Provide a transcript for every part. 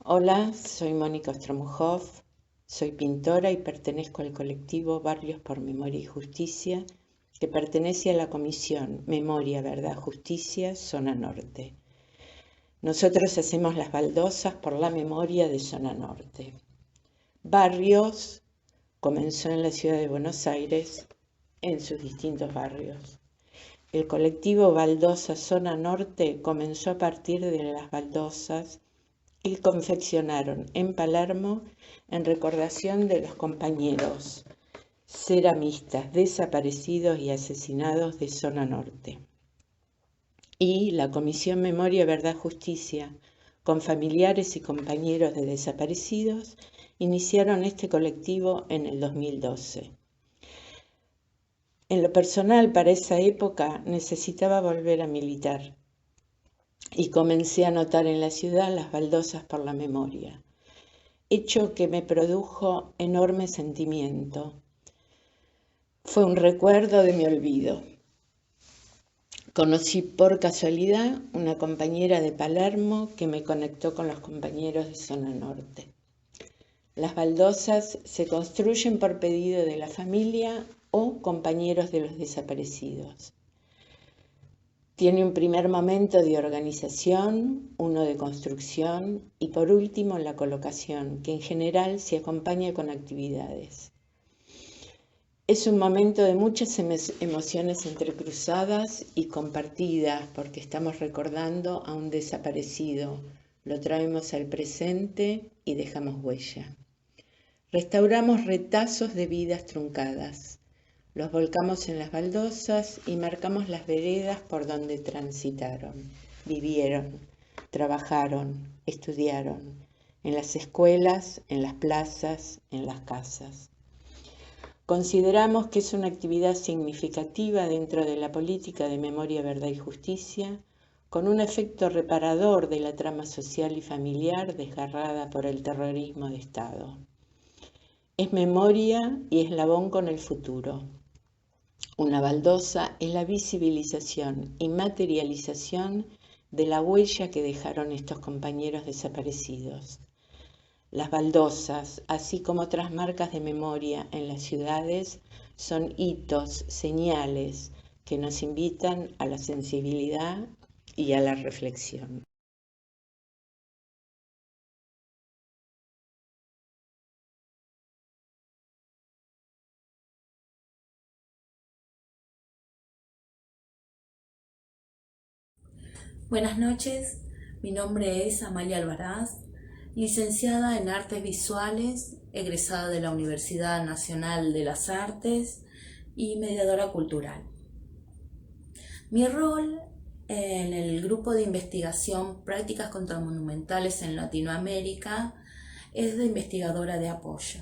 Hola, soy Mónica Ostromujov, soy pintora y pertenezco al colectivo Barrios por Memoria y Justicia, que pertenece a la Comisión Memoria, Verdad, Justicia, Zona Norte. Nosotros hacemos las baldosas por la memoria de Zona Norte. Barrios comenzó en la ciudad de Buenos Aires, en sus distintos barrios. El colectivo Baldosa Zona Norte comenzó a partir de las baldosas y confeccionaron en Palermo en recordación de los compañeros ceramistas desaparecidos y asesinados de Zona Norte. Y la Comisión Memoria, Verdad, Justicia, con familiares y compañeros de desaparecidos, iniciaron este colectivo en el 2012. En lo personal, para esa época, necesitaba volver a militar y comencé a anotar en la ciudad las baldosas por la memoria, hecho que me produjo enorme sentimiento. Fue un recuerdo de mi olvido. Conocí por casualidad una compañera de Palermo que me conectó con los compañeros de Zona Norte. Las baldosas se construyen por pedido de la familia o compañeros de los desaparecidos. Tiene un primer momento de organización, uno de construcción y por último la colocación, que en general se acompaña con actividades. Es un momento de muchas emociones entrecruzadas y compartidas porque estamos recordando a un desaparecido, lo traemos al presente y dejamos huella. Restauramos retazos de vidas truncadas. Los volcamos en las baldosas y marcamos las veredas por donde transitaron, vivieron, trabajaron, estudiaron, en las escuelas, en las plazas, en las casas. Consideramos que es una actividad significativa dentro de la política de memoria, verdad y justicia, con un efecto reparador de la trama social y familiar desgarrada por el terrorismo de Estado. Es memoria y eslabón con el futuro. Una baldosa es la visibilización y materialización de la huella que dejaron estos compañeros desaparecidos. Las baldosas, así como otras marcas de memoria en las ciudades, son hitos, señales que nos invitan a la sensibilidad y a la reflexión. Buenas noches, mi nombre es Amalia Alvaraz, licenciada en Artes Visuales, egresada de la Universidad Nacional de las Artes y mediadora cultural. Mi rol en el grupo de investigación Prácticas Contramonumentales en Latinoamérica es de investigadora de apoyo.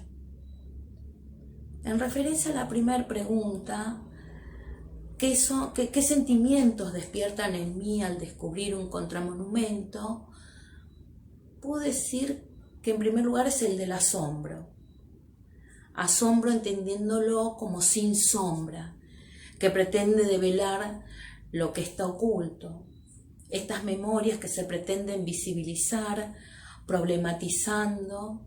En referencia a la primera pregunta, ¿qué sentimientos despiertan en mí al descubrir un contramonumento? Puedo decir que en primer lugar es el del asombro. Asombro entendiéndolo como sin sombra, que pretende develar lo que está oculto. Estas memorias que se pretenden visibilizar, problematizando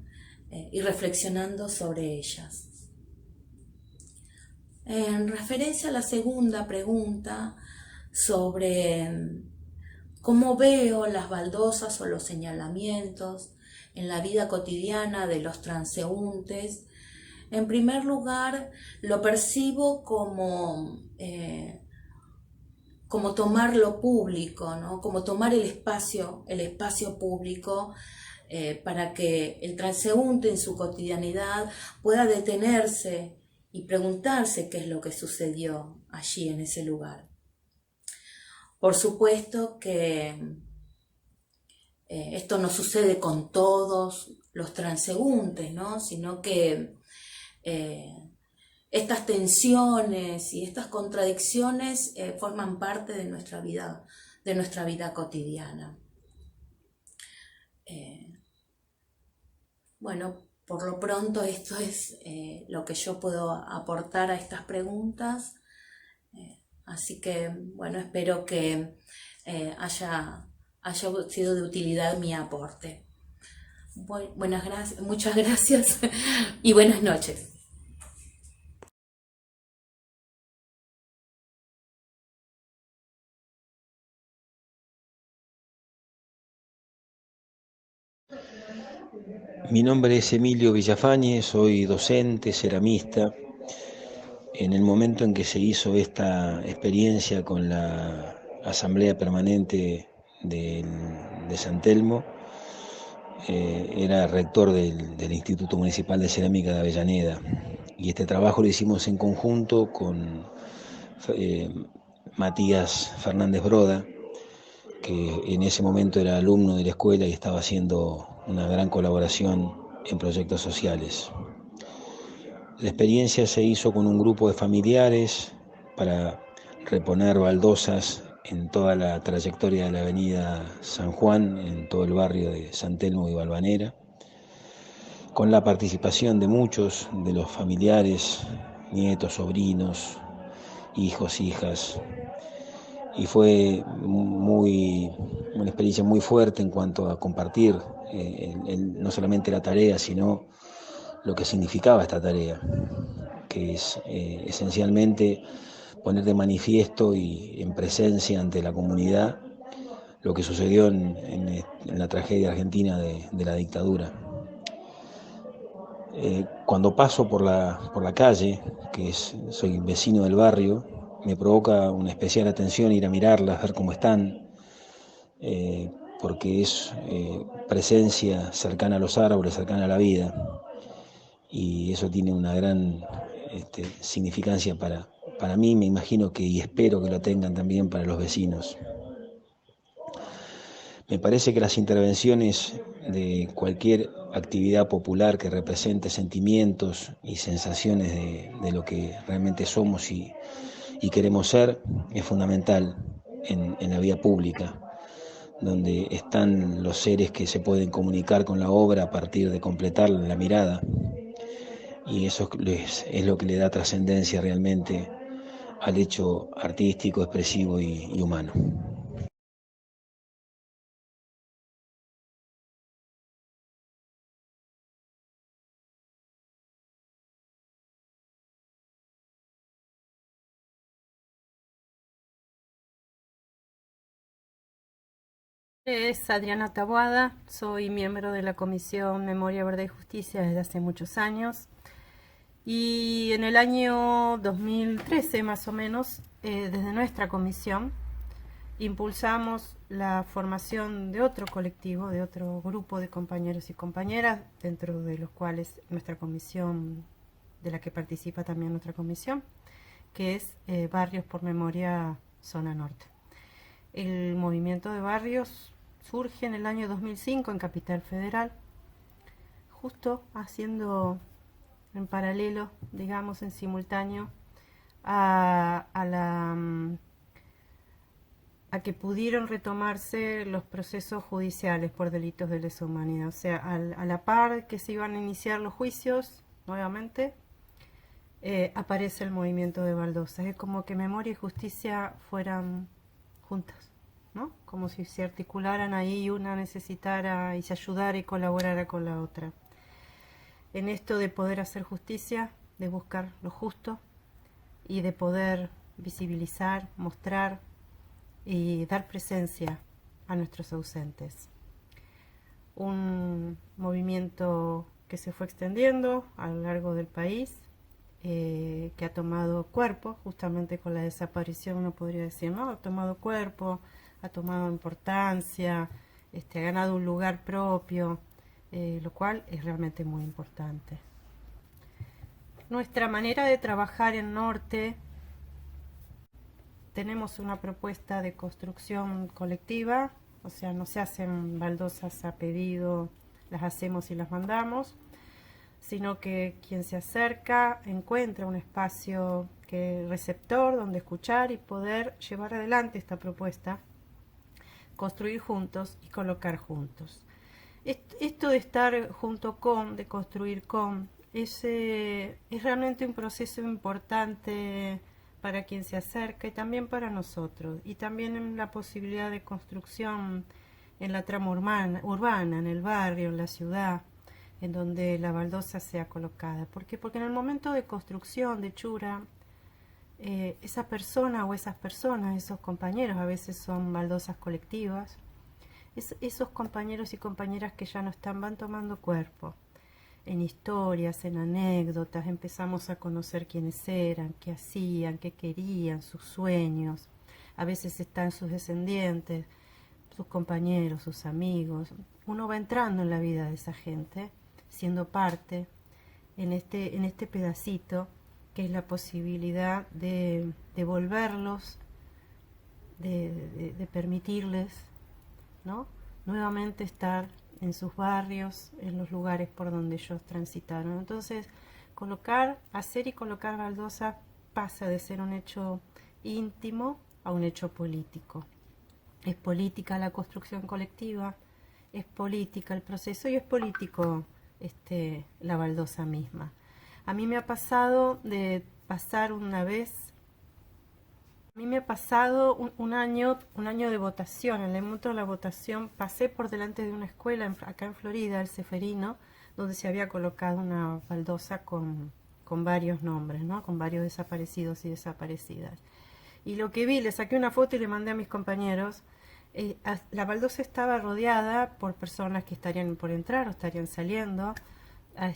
y reflexionando sobre ellas. En referencia a la segunda pregunta sobre cómo veo las baldosas o los señalamientos en la vida cotidiana de los transeúntes, en primer lugar lo percibo como tomar lo público, ¿no? Como tomar el espacio público para que el transeúnte en su cotidianidad pueda detenerse y preguntarse qué es lo que sucedió allí en ese lugar. Por supuesto que esto no sucede con todos los transeúntes, ¿no? Sino que estas tensiones y estas contradicciones forman parte de nuestra vida cotidiana. Bueno, por lo pronto esto es lo que yo puedo aportar a estas preguntas. Así que, bueno, espero que haya sido de utilidad mi aporte. Muchas gracias y buenas noches. Mi nombre es Emilio Villafañe, soy docente, ceramista. En el momento en que se hizo esta experiencia con la Asamblea Permanente de San Telmo, era rector del Instituto Municipal de Cerámica de Avellaneda. Y este trabajo lo hicimos en conjunto con eh, Matías Fernández Broda, que en ese momento era alumno de la escuela y estaba haciendo una gran colaboración en proyectos sociales. La experiencia se hizo con un grupo de familiares para reponer baldosas en toda la trayectoria de la avenida San Juan, en todo el barrio de San Telmo y Valvanera, con la participación de muchos de los familiares, nietos, sobrinos, hijos, hijas, y fue una experiencia muy fuerte en cuanto a compartir no solamente la tarea, sino lo que significaba esta tarea, que es esencialmente poner de manifiesto y en presencia ante la comunidad lo que sucedió en la tragedia argentina de la dictadura. Cuando paso por la calle, soy vecino del barrio, me provoca una especial atención ir a mirarlas, ver cómo están, eh, porque es presencia cercana a los árboles, cercana a la vida, y eso tiene una gran significancia para mí, me imagino que y espero que lo tengan también para los vecinos. Me parece que las intervenciones de cualquier actividad popular que represente sentimientos y sensaciones de lo que realmente somos y queremos ser es fundamental en la vía pública, donde están los seres que se pueden comunicar con la obra a partir de completar la mirada, y eso es lo que le da trascendencia realmente al hecho artístico, expresivo y humano. Es Adriana Taboada, soy miembro de la Comisión Memoria, Verdad y Justicia desde hace muchos años, y en el año 2013 más o menos, desde nuestra comisión, impulsamos la formación de otro colectivo, de otro grupo de compañeros y compañeras, dentro de los cuales nuestra comisión, de la que participa también nuestra comisión, que es Barrios por Memoria Zona Norte. El movimiento de barrios surge en el año 2005 en Capital Federal, justo haciendo en paralelo, digamos en simultáneo, a que pudieron retomarse los procesos judiciales por delitos de lesa humanidad. O sea, a la par que se iban a iniciar los juicios nuevamente, aparece el movimiento de baldosas. Es como que memoria y justicia fueran juntas, ¿no? Como si se articularan ahí y una necesitara y se ayudara y colaborara con la otra. En esto de poder hacer justicia, de buscar lo justo y de poder visibilizar, mostrar y dar presencia a nuestros ausentes. Un movimiento que se fue extendiendo a lo largo del país, que ha tomado cuerpo, justamente con la desaparición, uno podría decir, ¿no? Ha tomado cuerpo, ha tomado importancia, ha ganado un lugar propio, lo cual es realmente muy importante. Nuestra manera de trabajar en Norte, tenemos una propuesta de construcción colectiva, o sea, no se hacen baldosas a pedido, las hacemos y las mandamos, sino que quien se acerca encuentra un espacio receptor donde escuchar y poder llevar adelante esta propuesta, construir juntos y colocar juntos. Esto de estar junto con, de construir con, es realmente un proceso importante para quien se acerca y también para nosotros, y también en la posibilidad de construcción en la trama urbana, en el barrio, en la ciudad, en donde la baldosa sea colocada. ¿Por qué? Porque en el momento de construcción de Chura, esa persona o esas personas, esos compañeros, a veces son baldosas colectivas, esos compañeros y compañeras que ya no están, van tomando cuerpo. En historias, en anécdotas, empezamos a conocer quiénes eran, qué hacían, qué querían, sus sueños. A veces están sus descendientes, sus compañeros, sus amigos. Uno va entrando en la vida de esa gente, siendo parte en este pedacito que es la posibilidad de volverlos, de permitirles, ¿no?, nuevamente estar en sus barrios, en los lugares por donde ellos transitaron. Entonces, hacer y colocar baldosa pasa de ser un hecho íntimo a un hecho político. Es política la construcción colectiva, es política el proceso y es político la baldosa misma. A mí me ha pasado de pasar una vez, un año de votación. En el momento de la votación pasé por delante de una escuela acá en Florida, el Ceferino, donde se había colocado una baldosa con varios nombres, ¿no?, con varios desaparecidos y desaparecidas. Y lo que vi, le saqué una foto y le mandé a mis compañeros. La baldosa estaba rodeada por personas que estarían por entrar o estarían saliendo a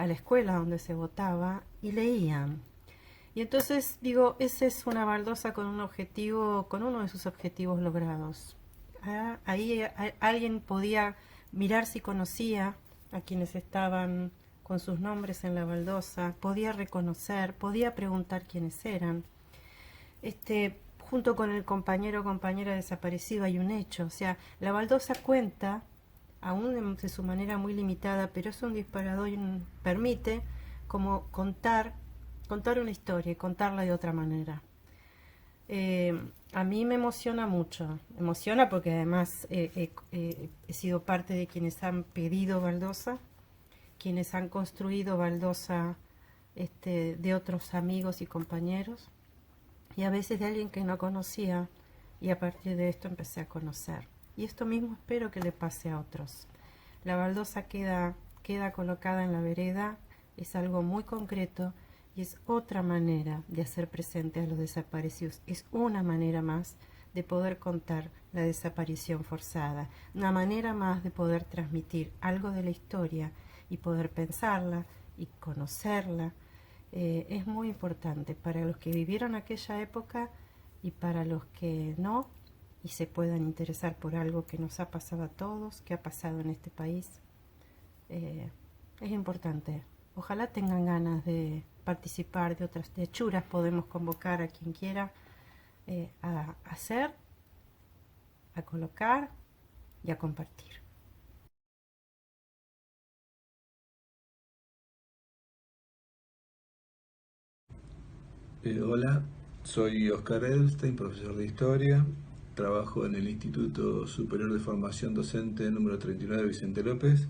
la escuela donde se votaba y leían. Y entonces digo, esa es una baldosa con un objetivo, con uno de sus objetivos logrados. Ahí alguien podía mirar si conocía a quienes estaban con sus nombres en la baldosa, podía reconocer, podía preguntar quiénes eran. Junto con el compañero o compañera desaparecido hay un hecho. O sea, la baldosa cuenta, aún de su manera muy limitada, pero es un disparador y permite como contar una historia y contarla de otra manera. A mí me emociona mucho, porque además he sido parte de quienes han pedido baldosa, quienes han construido baldosa de otros amigos y compañeros, y a veces de alguien que no conocía, y a partir de esto empecé a conocer. Y esto mismo espero que le pase a otros. La baldosa queda colocada en la vereda, es algo muy concreto y es otra manera de hacer presente a los desaparecidos. Es una manera más de poder contar la desaparición forzada, una manera más de poder transmitir algo de la historia y poder pensarla y conocerla. Es muy importante para los que vivieron aquella época y para los que no y se puedan interesar por algo que nos ha pasado a todos, que ha pasado en este país. Es importante. Ojalá tengan ganas de participar de otras Churas. Podemos convocar a quien quiera a hacer, a colocar y a compartir. Hola, soy Oscar Edelstein, profesor de Historia. Trabajo en el Instituto Superior de Formación Docente número 39 Vicente López,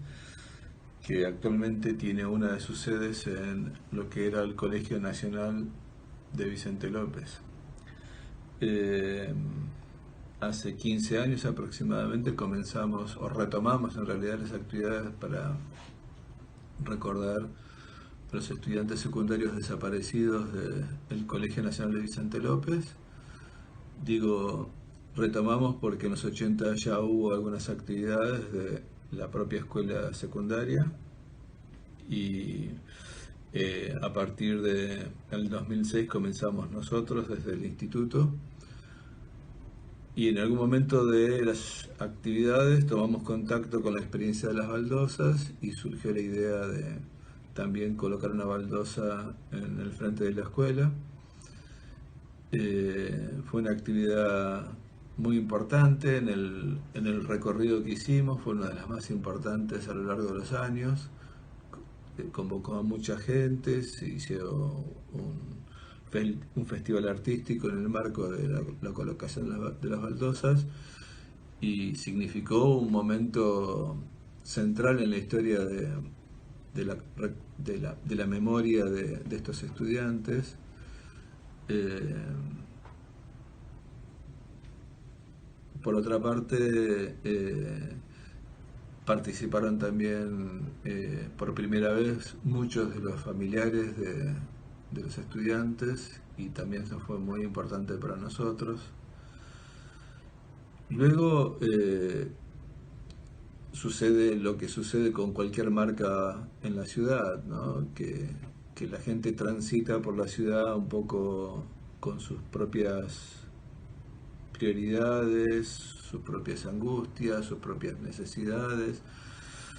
que actualmente tiene una de sus sedes en lo que era el Colegio Nacional de Vicente López. Hace 15 años aproximadamente comenzamos, o retomamos en realidad, las actividades para recordar a los estudiantes secundarios desaparecidos del Colegio Nacional de Vicente López. Digo, retomamos porque en los 80 ya hubo algunas actividades de la propia escuela secundaria y a partir del 2006 comenzamos nosotros desde el instituto, y en algún momento de las actividades tomamos contacto con la experiencia de las baldosas y surgió la idea de también colocar una baldosa en el frente de la escuela. Fue una actividad muy importante en el recorrido que hicimos, fue una de las más importantes a lo largo de los años. Convocó a mucha gente, se hizo un festival artístico en el marco de la colocación de las baldosas y significó un momento central en la historia de la memoria de estos estudiantes. Por otra parte, participaron también por primera vez muchos de los familiares de los estudiantes, y también eso fue muy importante para nosotros. Luego sucede lo que sucede con cualquier marca en la ciudad, ¿no? Que la gente transita por la ciudad un poco con sus propias prioridades, sus propias angustias, sus propias necesidades,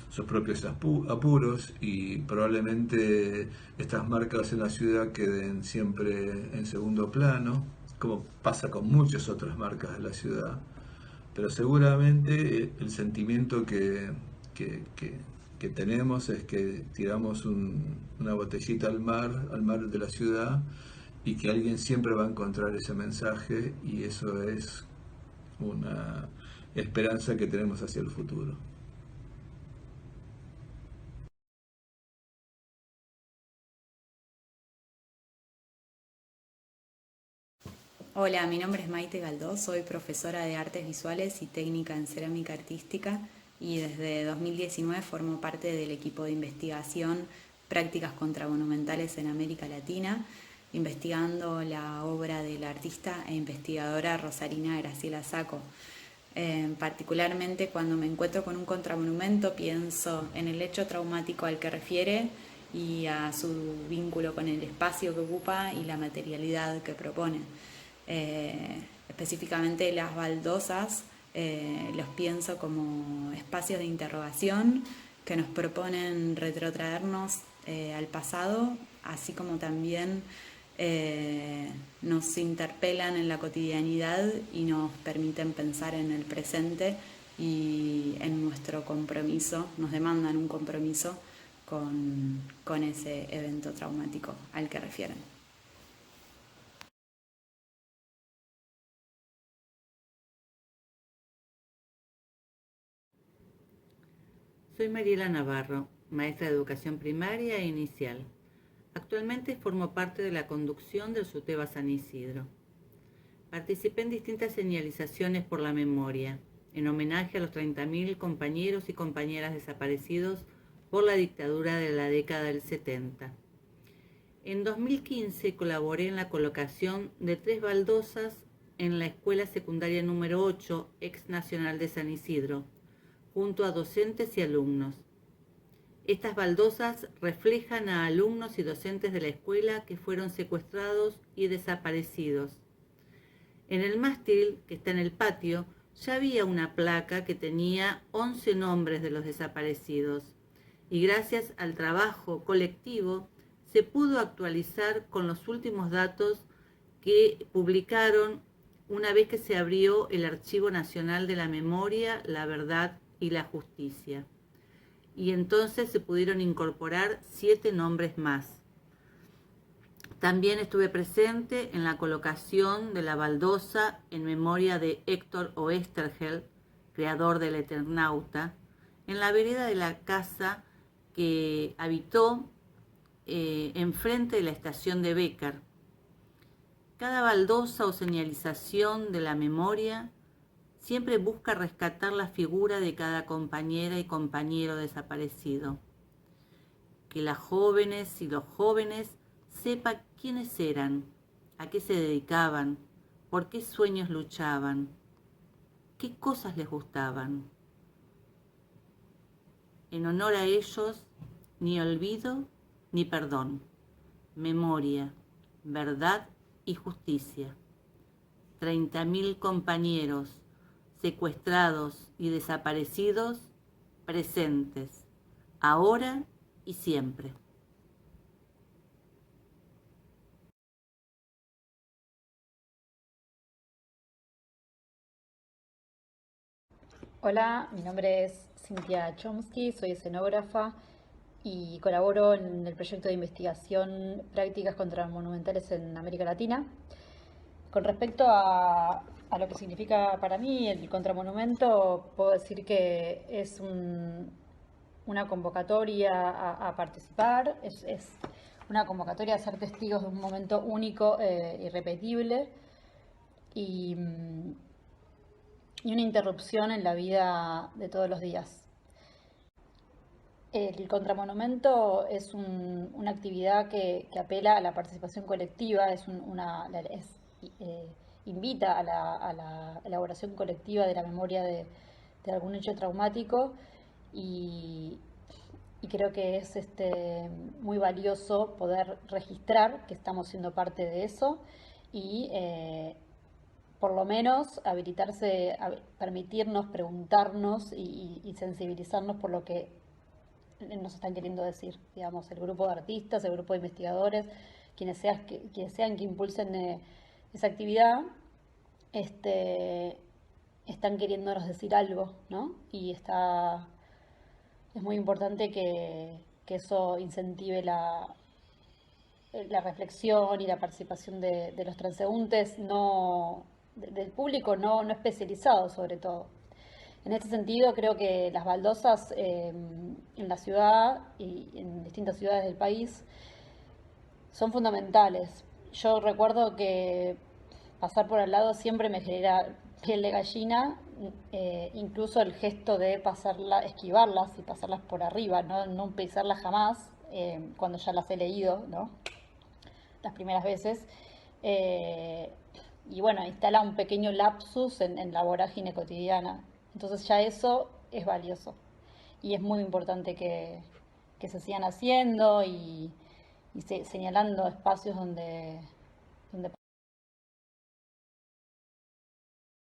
sus propios apuros, y probablemente estas marcas en la ciudad queden siempre en segundo plano, como pasa con muchas otras marcas de la ciudad. Pero seguramente el sentimiento que tenemos es que tiramos una botellita al mar de la ciudad, y que alguien siempre va a encontrar ese mensaje, y eso es una esperanza que tenemos hacia el futuro. Hola, mi nombre es Maite Galdós, soy profesora de Artes Visuales y Técnica en Cerámica Artística, y desde 2019 formo parte del equipo de investigación Prácticas Contramonumentales en América Latina, investigando la obra de la artista e investigadora rosarina Graciela Sacco. Particularmente cuando me encuentro con un contramonumento pienso en el hecho traumático al que refiere y a su vínculo con el espacio que ocupa y la materialidad que propone. Específicamente las baldosas los pienso como espacios de interrogación que nos proponen retrotraernos al pasado, así como también nos interpelan en la cotidianidad y nos permiten pensar en el presente y en nuestro compromiso, nos demandan un compromiso con ese evento traumático al que refieren. Soy Mariela Navarro, maestra de educación primaria e inicial. Actualmente formo parte de la conducción del SUTEBA San Isidro. Participé en distintas señalizaciones por la memoria, en homenaje a los 30.000 compañeros y compañeras desaparecidos por la dictadura de la década del 70. En 2015 colaboré en la colocación de 3 baldosas en la Escuela Secundaria número 8, ex Nacional de San Isidro, junto a docentes y alumnos. Estas baldosas reflejan a alumnos y docentes de la escuela que fueron secuestrados y desaparecidos. En el mástil, que está en el patio, ya había una placa que tenía 11 nombres de los desaparecidos, y gracias al trabajo colectivo se pudo actualizar con los últimos datos que publicaron una vez que se abrió el Archivo Nacional de la Memoria, la Verdad y la Justicia. Y entonces se pudieron incorporar 7 nombres más. También estuve presente en la colocación de la baldosa en memoria de Héctor Oesterheld, creador del Eternauta, en la vereda de la casa que habitó enfrente de la estación de Bécar. Cada baldosa o señalización de la memoria siempre busca rescatar la figura de cada compañera y compañero desaparecido. Que las jóvenes y los jóvenes sepan quiénes eran, a qué se dedicaban, por qué sueños luchaban, qué cosas les gustaban. En honor a ellos, ni olvido ni perdón, memoria, verdad y justicia. 30.000 compañeros secuestrados y desaparecidos, presentes, ahora y siempre. Hola, mi nombre es Cintia Chomsky, soy escenógrafa y colaboro en el proyecto de investigación Prácticas Contramonumentales en América Latina. Con respecto a lo que significa para mí el contramonumento, puedo decir que es una convocatoria a participar, es una convocatoria a ser testigos de un momento único, irrepetible, y y una interrupción en la vida de todos los días. El contramonumento es una actividad que apela a la participación colectiva, invita a la elaboración colectiva de la memoria de algún hecho traumático y creo que es muy valioso poder registrar que estamos siendo parte de eso y por lo menos habilitarse, permitirnos preguntarnos y sensibilizarnos por lo que nos están queriendo decir, digamos, el grupo de artistas, el grupo de investigadores, quienes sean que impulsen esa actividad, están queriéndonos decir algo, ¿no? Y es muy importante que eso incentive la reflexión y la participación de los transeúntes, del público no especializado sobre todo. En este sentido, creo que las baldosas en la ciudad y en distintas ciudades del país son fundamentales. Yo recuerdo que pasar por al lado siempre me genera piel de gallina, incluso el gesto de esquivarlas y pasarlas por arriba, no pisarlas jamás, cuando ya las he leído, ¿no? Las primeras veces. Y bueno, instala un pequeño lapsus en la vorágine cotidiana. Entonces ya eso es valioso y es muy importante que se sigan haciendo y señalando espacios donde